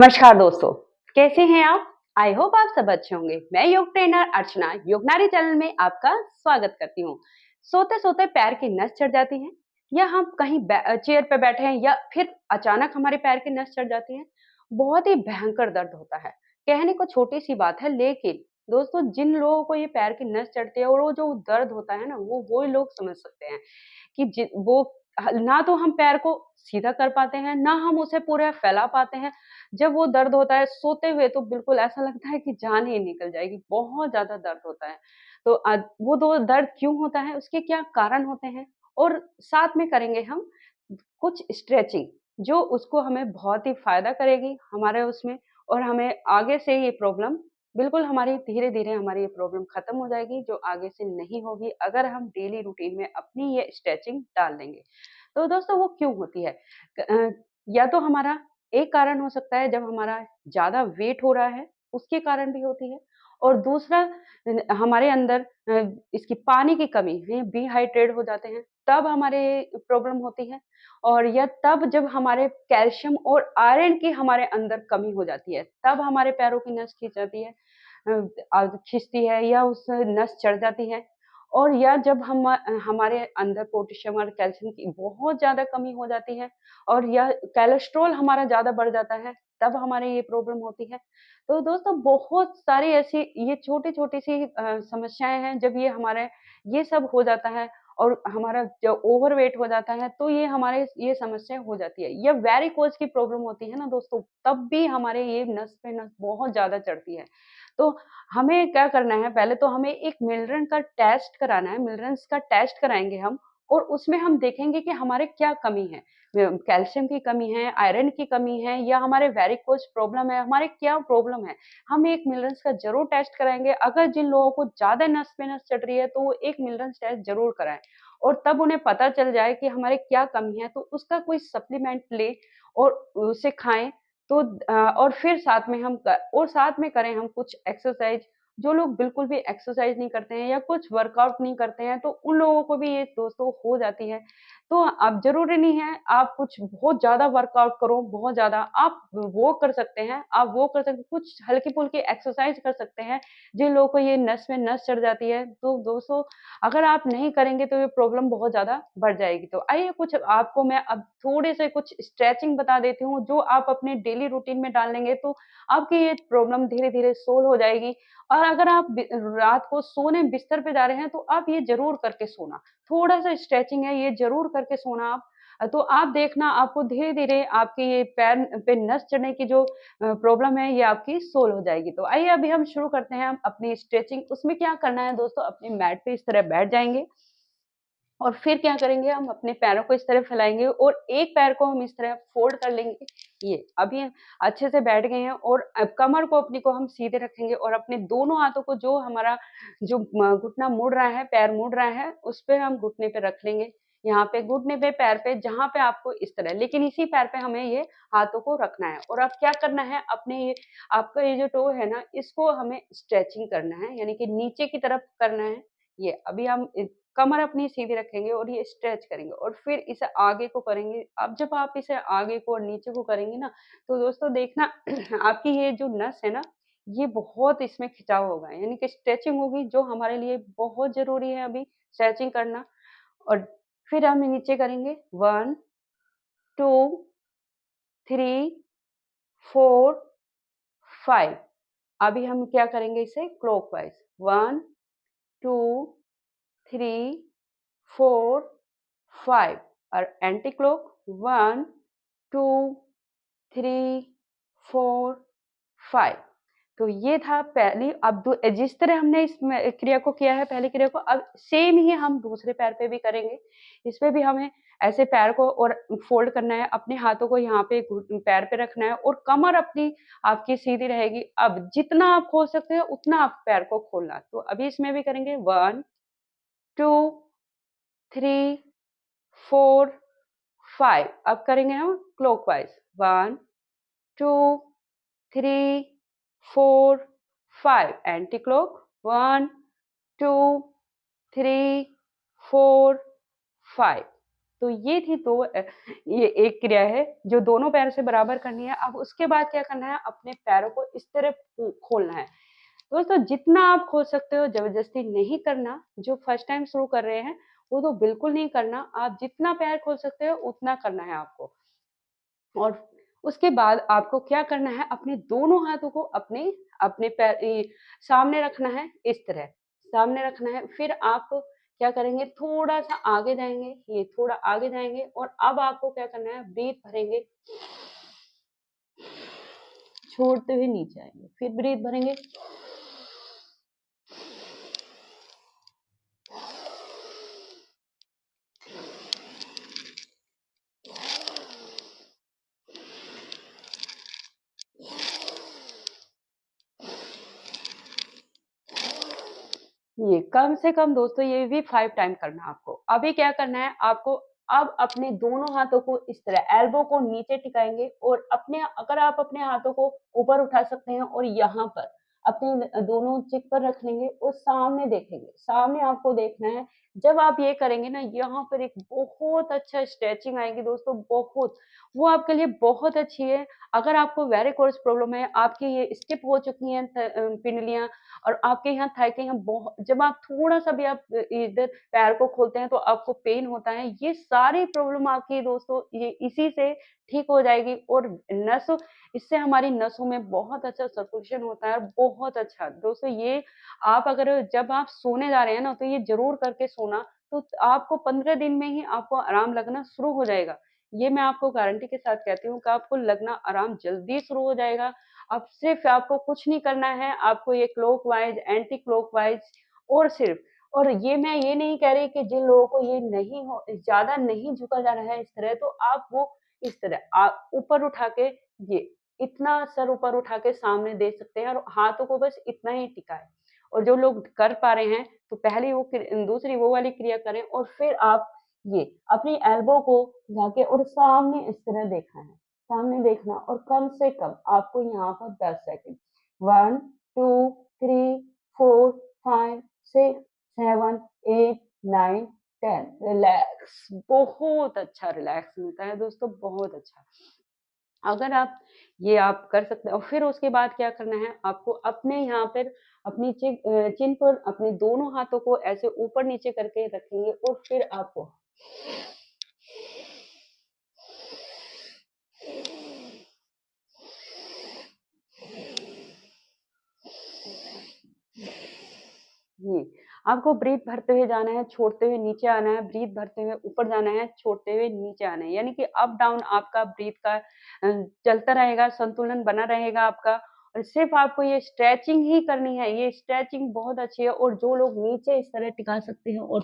नमस्कार दोस्तों, कैसे हैं आप? आई होप आप सब अच्छे होंगे। मैं योग ट्रेनर अर्चना योगनारी चैनल में आपका स्वागत करती हूँ। सोते-सोते पैर की नस चढ़ जाती है या हम कहीं चेयर पे बैठे हैं या फिर अचानक हमारे पैर की नस चढ़ जाती है, बहुत ही भयंकर दर्द होता है। कहने को छोटी-सी बात है लेकिन दोस्तों जिन लोगों को ये पैर की नस चढ़ती है और वो जो दर्द होता है ना, वो लोग समझ सकते हैं कि वो ना तो हम पैर को सीधा कर पाते हैं, ना हम उसे पूरा फैला पाते हैं। जब वो दर्द होता है सोते हुए तो बिल्कुल ऐसा लगता है कि जान ही निकल जाएगी, बहुत ज़्यादा दर्द होता है। तो वो दो दर्द क्यों होता है, उसके क्या कारण होते हैं और साथ में करेंगे हम कुछ स्ट्रेचिंग जो उसको हमें बहुत ही फ़ायदा करेगी हमारे उसमें और हमें आगे से ये प्रॉब्लम बिल्कुल हमारी धीरे-धीरे हमारी ये प्रॉब्लम खत्म हो जाएगी, जो आगे से नहीं होगी अगर हम डेली रूटीन में अपनी ये स्ट्रेचिंग डाल लेंगे। तो दोस्तों वो क्यों होती है? या तो हमारा एक कारण हो सकता है जब हमारा ज़्यादा वेट हो रहा है, उसके कारण भी होती है और दूसरा हमारे अंदर इसकी पानी की कमी है, डिहाइड्रेट हो जाते हैं, तब हमारे प्रॉब्लम होती है और या तब जब हमारे कैल्शियम और आयरन की हमारे अंदर कमी हो जाती है, तब हमारे पैरों की नस खींच जाती है खींचती है या उस नस चढ़ जाती है और या जब हमारे अंदर पोटेशियम और कैल्शियम की बहुत ज़्यादा कमी हो जाती है और या कोलेस्ट्रॉल हमारा ज़्यादा बढ़ जाता है, तब हमारे ये प्रॉब्लम होती है। तो दोस्तों बहुत सारी ऐसी ये छोटी-छोटी सी समस्याएँ हैं जब ये सब हो जाता है और हमारा जो ओवरवेट हो जाता है, तो ये हमारे ये समस्या हो जाती है। या वेरिकोज़ की प्रॉब्लम होती है ना दोस्तों, तब भी हमारे ये नस पे नस बहुत ज़्यादा चढ़ती है। तो हमें क्या करना है, पहले तो हमें एक मिल्टन का टेस्ट कराना है, मिल्टन्स का टेस्ट कराएँगे हम और उसमें हम देखेंगे कि हमारे क्या कमी है। कैल्शियम की कमी है, आयरन की कमी है या हमारे वेरिकोज़ प्रॉब्लम है, हमारे क्या प्रॉब्लम है। हम एक मिल्टन्स का ज़रूर टेस्ट कराएँगे, अगर जिन लोगों को ज़्यादा नस पे नस चढ़ रही है, तो वो एक मिल्टन्स टेस्ट ज़रूर कराएँ और तब उन्हें पता चल जाए कि हमारे क्या कमी है, तो उसका कोई सप्लीमेंट लें और उसे खाएँ तो और फिर साथ में करें हम कुछ एक्सरसाइज़, जो लोग बिल्कुल भी एक्सरसाइज़ नहीं करते हैं या कुछ वर्कआउट नहीं करते हैं, तो उन लोगों को भी ये दोस्तों हो जाती है। तो अब ज़रूरी नहीं है आप कुछ बहुत ज़्यादा वर्कआउट करो, बहुत ज़्यादा आप वो कर सकते हैं, कुछ हल्की-फुल्की एक्सरसाइज़ कर सकते हैं, जिन लोगों को ये नस में नस चढ़ जाती है। तो दोस्तों अगर आप नहीं करेंगे तो ये प्रॉब्लम बहुत ज़्यादा बढ़ जाएगी। तो आइए कुछ आपको मैं अब थोड़े से कुछ स्ट्रेचिंग बता देती हूँ, जो आप अपने डेली रूटीन में डाल लेंगे तो आपकी ये प्रॉब्लम धीरे-धीरे सॉल्व हो जाएगी। और अगर आप रात को सोने बिस्तर पे जा रहे हैं तो आप ये ज़रूर करके सोना। थोड़ा-सा स्ट्रेचिंग है, ये ज़रूर करके सोना आप। तो आप देखना आपको धीरे-धीरे आपके ये पैर पे नस चढ़ने की जो प्रॉब्लम है ये आपकी सॉल्व हो जाएगी। तो आइए अभी हम शुरू करते हैं हम अपनी स्ट्रेचिंग। उसमें क्या करना है दोस्तों, अपने मैट पे इस तरह बैठ जाएँगे और फिर क्या करेंगे, हम अपने पैरों को इस तरह फैलाएँगे और एक पैर को हम इस तरह फ़ोल्ड कर लेंगे। ये अभी अच्छे से बैठ गए हैं और अब कमर को अपनी को हम सीधे रखेंगे और अपने दोनों हाथों को जो हमारा जो घुटना मुड़ रहा है, पैर मुड़ रहा है, उस पे हम घुटने पे रख लेंगे। यहाँ पे घुटने पे, पैर पे, जहाँ पे आपको इस तरह, लेकिन इसी पैर पे हमें ये हाथों को रखना है और अब क्या करना है, अपने ये आपका ये जो टो है ना, इसको हमें स्ट्रेचिंग करना है, यानी कि नीचे की तरफ करना है। ये अभी हम कमर अपनी सीधी रखेंगे और ये स्ट्रेच करेंगे और फिर इसे आगे को करेंगे। अब जब आप इसे आगे को और नीचे को करेंगे ना, तो दोस्तों देखना आपकी ये जो नस है ना, ये बहुत इसमें खिंचाव होगा, यानी कि स्ट्रेचिंग होगी जो हमारे लिए बहुत ज़रूरी है अभी स्ट्रेचिंग करना। और फिर हम नीचे करेंगे 1, 2, 3, 4, 5। अभी हम क्या करेंगे इसे क्लॉकवाइज़ 1, 2, 3, 4, 5 और एंटी क्लॉक 1, 2, 3, 4, 5। तो ये था पहली। अब जिस तरह हमने इस क्रिया को किया है, पहली क्रिया को, अब सेम ही हम दूसरे पैर पे भी करेंगे। इसमें भी हमें ऐसे पैर को और फोल्ड करना है, अपने हाथों को यहाँ पे पैर पे रखना है और कमर अपनी आपकी सीधी रहेगी। अब जितना आप खोल सकते हो उतना आप पैर को खोलना। तो अभी इसमें भी करेंगे 1, 2, 3, 4, 5। अब करेंगे हम क्लॉकवाइज 1, 2, 3, 4, 5 एंटी क्लॉक 1, 2, 3, 4, 5। तो ये थी तो ये एक क्रिया है जो दोनों पैर से बराबर करनी है। अब उसके बाद क्या करना है, अपने पैरों को इस तरह खोलना है। दोस्तों जितना आप खोल सकते हो ज़बरदस्ती नहीं करना, जो फर्स्ट टाइम शुरू कर रहे हैं, वो तो बिल्कुल नहीं करना। आप जितना पैर खोल सकते हो उतना करना है आपको। और उसके बाद आपको क्या करना है, अपने दोनों हाथों को अपने अपने सामने रखना है इस तरह, सामने रखना है। फिर आप क्या करेंगे, थोड़ा-सा आगे जाएँगे, ये थोड़ा आगे जाएँगे और अब आपको क्या करना है, ब्रीथ भरेंगे, छोड़ते हुए नीचे आएँगे, फिर ब्रीथ भरेंगे, ये कम से कम दोस्तों ये भी 5 टाइम करना है आपको। अभी क्या करना है आपको, अब अपने दोनों हाथों को इस तरह एल्बो को नीचे टिकाएँगे और अपने अगर आप अपने हाथों को ऊपर उठा सकते हैं और यहाँ पर अपने दोनों चिक पर रख लेंगे और सामने देखेंगे। सामने आपको देखना है, जब आप ये करेंगे ना, यहाँ पर एक बहुत अच्छा स्ट्रेचिंग आएगी दोस्तों, बहुत। वो आपके लिए बहुत अच्छी है। अगर आपको वेरिकोज़ प्रॉब्लम है, आपकी ये स्टिफ हो चुकी हैं पिंडलियाँ, और आपके यहाँ थाई के यहाँ जब आप थोड़ा-सा भी आप इधर पैर को खोलते हैं तो आपको पेन होता है। ये सारी प्रॉब्लम आपकी दोस्तों ये इसी से ठीक हो जाएगी। और नसों इससे हमारी नसों में बहुत अच्छा सर्कुलेशन होता है, और बहुत अच्छा। दोस्तों ये आप अगर जब आप सोने जा रहे हैं ना, तो ये ज़रूर करके सोना, तो आपको 15 दिन में ही आपको आराम लगना शुरू हो जाएगा। ये मैं आपको गारंटी के साथ कहती हूँ कि आपको लगना आराम जल्दी शुरू हो जाएगा। अब सिर्फ़ आपको कुछ नहीं करना है, आपको ये क्लॉकवाइज़, एंटी क्लॉकवाइज़ और सिर्फ़, और ये मैं ये नहीं कह रही कि जिन लोगों को ये नहीं हो, ज़्यादा नहीं झुका जा रहा है इस तरह, तो आप वो इस तरह ऊपर उठा के ये, इतना सर ऊपर उठा के सामने दे सकते हैं और हाथों को बस इतना ही टिकाएँ। और जो लोग कर पा रहे हैं, तो पहले वो दूसरी वो वाली क्रिया करें और फिर आप ये अपनी एल्बो को जाके और सामने इस तरह देखना है। सामने देखना और कम से कम आपको यहाँ पर 10 सेकंड 1, 2, 3, 4, 5, 6, 7, 8, 9, 10 रिलैक्स। बहुत अच्छा रिलैक्स मिलता है दोस्तों, बहुत अच्छा। अगर आप कर सकते हैं और फिर उसके बाद क्या करना है आपको, अपने यहाँ पर अपनी चिन पर अपने दोनों हाथों को ऐसे ऊपर-नीचे करके रखेंगे और फिर आपको जी, आपको ब्रीथ भरते हुए जाना है, छोड़ते हुए नीचे आना है, ब्रीथ भरते हुए ऊपर जाना है, छोड़ते हुए नीचे आना है। यानी कि अप डाउन आपका ब्रीथ का चलता रहेगा, संतुलन बना रहेगा आपका। और सिर्फ़ आपको ये स्ट्रेचिंग ही करनी है, ये स्ट्रेचिंग बहुत अच्छी है। और जो लोग नीचे इस तरह टिका सकते हैं और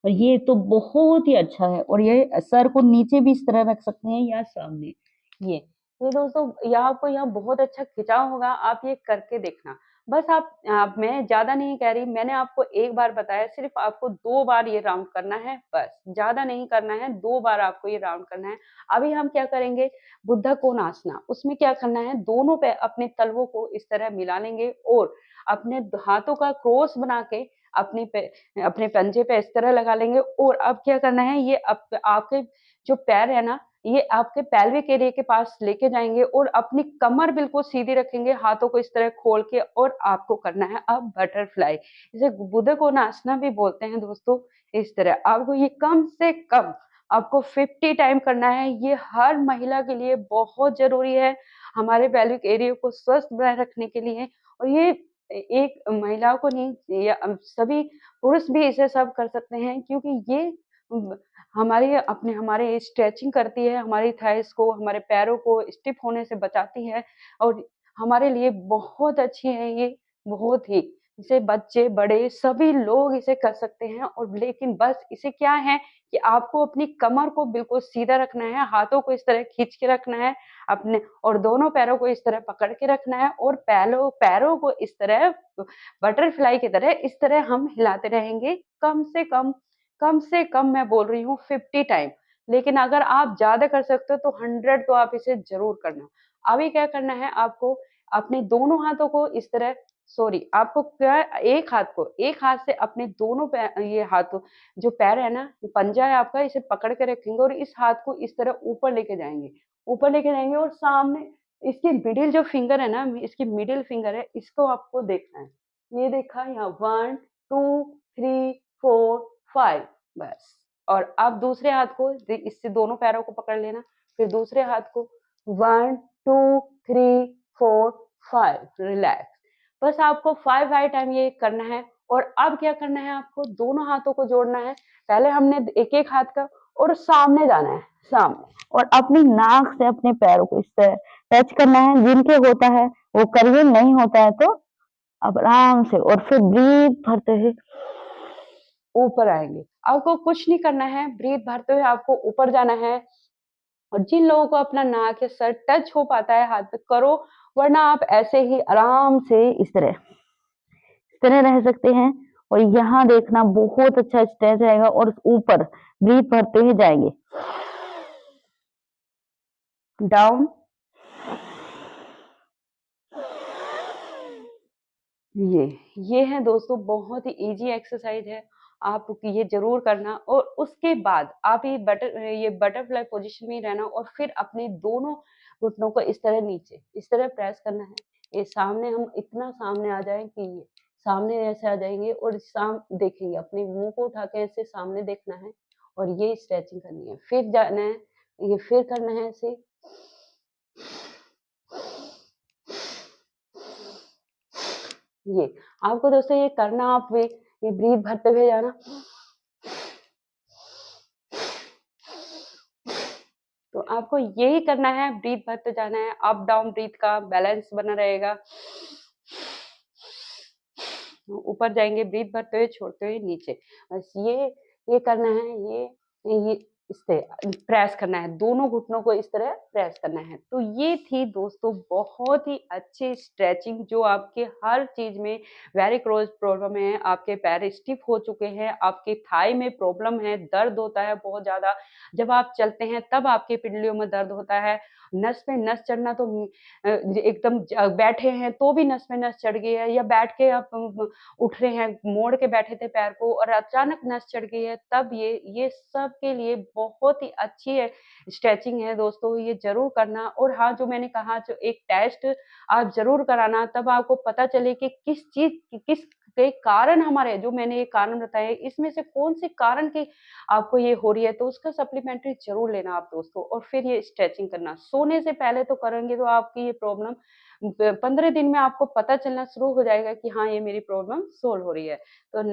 ये तो बहुत ही अच्छा है। और ये सर को नीचे भी इस तरह रख सकते हैं या सामने। ये, ये दोस्तों यहाँ आपको यहाँ बहुत अच्छा खिंचाव होगा, आप ये करके देखना। बस मैं ज़्यादा नहीं कह रही, मैंने आपको एक बार बताया, सिर्फ़ आपको 2 बार ये राउंड करना है बस, ज़्यादा नहीं करना है, 2 बार आपको ये राउंड करना है। अभी हम क्या करेंगे, बुद्धा कोणासना, उसमें क्या करना है, दोनों अपने तलवों को इस तरह मिला लेंगे और अपने हाथों का क्रॉस बना के अपने अपने पंजे पे इस तरह लगा लेंगे। और अब क्या करना है, ये आपके जो पैर है ना, ये आपके पेल्विक एरिया के पास लेके जाएँगे और अपनी कमर बिल्कुल सीधी रखेंगे, हाथों को इस तरह खोल के, और आपको करना है अब बटरफ्लाई। इसे बुद्ध कोणासना भी बोलते हैं दोस्तों, इस तरह। आपको ये कम से कम आपको 50 टाइम करना है। ये हर महिला के लिए बहुत ज़रूरी है, हमारे पेल्विक एरिया को स्वस्थ बनाए रखने के लिए। और ये एक महिलाओं को नहीं, या सभी पुरुष भी इसे सब कर सकते हैं, क्योंकि ये हमारे स्ट्रेचिंग करती है, हमारी थाइज़ को, हमारे पैरों को स्टिफ़ होने से बचाती है। और हमारे लिए बहुत अच्छी है ये, बहुत ही। इसे बच्चे, बड़े सभी लोग इसे कर सकते हैं। और लेकिन बस इसे क्या है कि आपको अपनी कमर को बिल्कुल सीधा रखना है, हाथों को इस तरह खींच के रखना है अपने, और दोनों पैरों को इस तरह पकड़ के रखना है और पैरों पैरों को इस तरह बटरफ्लाई की तरह इस तरह हम हिलाते रहेंगे, कम से कम मैं बोल रही हूँ 50 टाइम। लेकिन अगर आप ज़्यादा कर सकते हो तो 100 तो आप इसे ज़रूर करना। अभी क्या करना है आपको, अपने दोनों हाथों को इस तरह सॉरी, आपको क्या एक हाथ से अपने दोनों ये हाथों जो पैर है ना, पंजा है आपका, इसे पकड़ के रखेंगे और इस हाथ को इस तरह ऊपर लेके जाएँगे। ऊपर लेके जाएँगे और सामने इसकी मिडिल जो फिंगर है ना, इसकी मिडिल फिंगर है, इसको आपको देखना है। ये देखा यहाँ 1, 2, 3, 4, 5 बस। और अब दूसरे हाथ को इससे दोनों पैरों को पकड़ लेना, फिर दूसरे हाथ को 1, 2, 3, 4, 5 रिलैक्स। बस आपको 5 बाय टाइम ये करना है और अब क्या करना है आपको दोनों हाथों को जोड़ना है। पहले हमने एक-एक हाथ का और सामने जाना है, सामने और अपनी नाक से अपने पैरों को इस तरह टच करना है। जिनके होता है वो करिए, नहीं होता है तो अब आराम से और फिर ब्रीथ भरते हुए ऊपर आएँगे। आपको कुछ नहीं करना है, ब्रीथ भरते हुए आपको ऊपर जाना है और जिन लोगों को अपना नाक या सर टच हो पाता है हाथ पे करो, वरना आप ऐसे ही आराम से इस तरह रह सकते हैं और यहाँ देखना बहुत अच्छा स्ट्रेच रहेगा और ऊपर ब्रीथ भरते हुए जाएँगे। डाउन ये ये है दोस्तों बहुत ही ईज़ी एक्सरसाइज़ है। आप ये ज़रूर करना और उसके बाद आप ये बटरफ्लाई पोज़ीशन में ही रहना और फिर अपने दोनों घुटनों को इस तरह नीचे, इस तरह प्रेस करना है। ये सामने हम इतना सामने आ जाएँ कि ये सामने ऐसे आ जाएँगे और देखेंगे अपने मुँह को उठा के ऐसे सामने देखना है और ये स्ट्रेचिंग करनी है। फिर जाना है, ये फिर करना है ऐसे ये आपको दोस्तों ये करना आप ये ब्रीथ भरते हुए जाना। तो आपको यही करना है, ब्रीथ भरते जाना है, अप डाउन ब्रीथ का बैलेंस बना रहेगा। ऊपर जाएँगे ब्रीथ भरते हुए, छोड़ते हुए नीचे। बस ये करना है, ये इससे प्रेस करना है, दोनों घुटनों को इस तरह प्रेस करना है। तो ये थी दोस्तों बहुत ही अच्छी स्ट्रेचिंग जो आपके हर चीज़ में वेरिकोज़ प्रॉब्लम है, आपके पैर स्टिफ हो चुके हैं, आपके थाई में प्रॉब्लम है, दर्द होता है बहुत ज़्यादा, जब आप चलते हैं तब आपकी पिंडलियों में दर्द होता है, नस पे नस चढ़ना तो एकदम बैठे हैं तो भी नस में नस चढ़ गई है या बैठ के आप उठ रहे हैं, मोड़ के बैठे थे पैर को और अचानक नस चढ़ गई है, तब ये सब के लिए बहुत ही अच्छी है स्ट्रेचिंग है दोस्तों, ये ज़रूर करना और हाँ, जो मैंने कहा जो एक टेस्ट आप ज़रूर कराना, तब आपको पता चले कि किस के कारण हमारे जो मैंने ये कारण बताए, इसमें से कौन-से कारण के आपको ये हो रही है, तो उसका सप्लीमेंट्री ज़रूर लेना आप दोस्तों और फिर ये स्ट्रेचिंग करना। सोने से पहले तो करेंगे तो आपकी ये प्रॉब्लम 15 दिन में आपको पता चलना शुरू हो जाएगा कि हाँ, ये मेरी प्रॉब्लम सॉल्व हो रही है। तो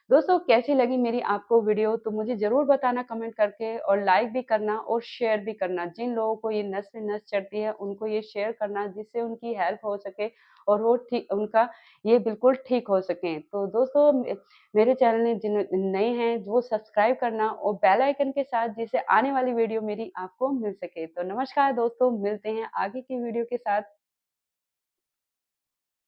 दोस्तों कैसी लगी मेरी आपको वीडियो तो मुझे ज़रूर बताना कमेंट करके और लाइक भी करना और शेयर भी करना। जिन लोगों को ये नस में नस चढ़ती है उनको ये शेयर करना जिससे उनकी हेल्प हो सके और वो ठीक उनका ये बिल्कुल ठीक हो सकें। तो दोस्तों मेरे चैनल में जिन नए हैं वो सब्सक्राइब करना और बेल आइकन के साथ जिससे आने वाली वीडियो मेरी आपको मिल सके। तो नमस्कार दोस्तों, मिलते हैं आगे की वीडियो के साथ।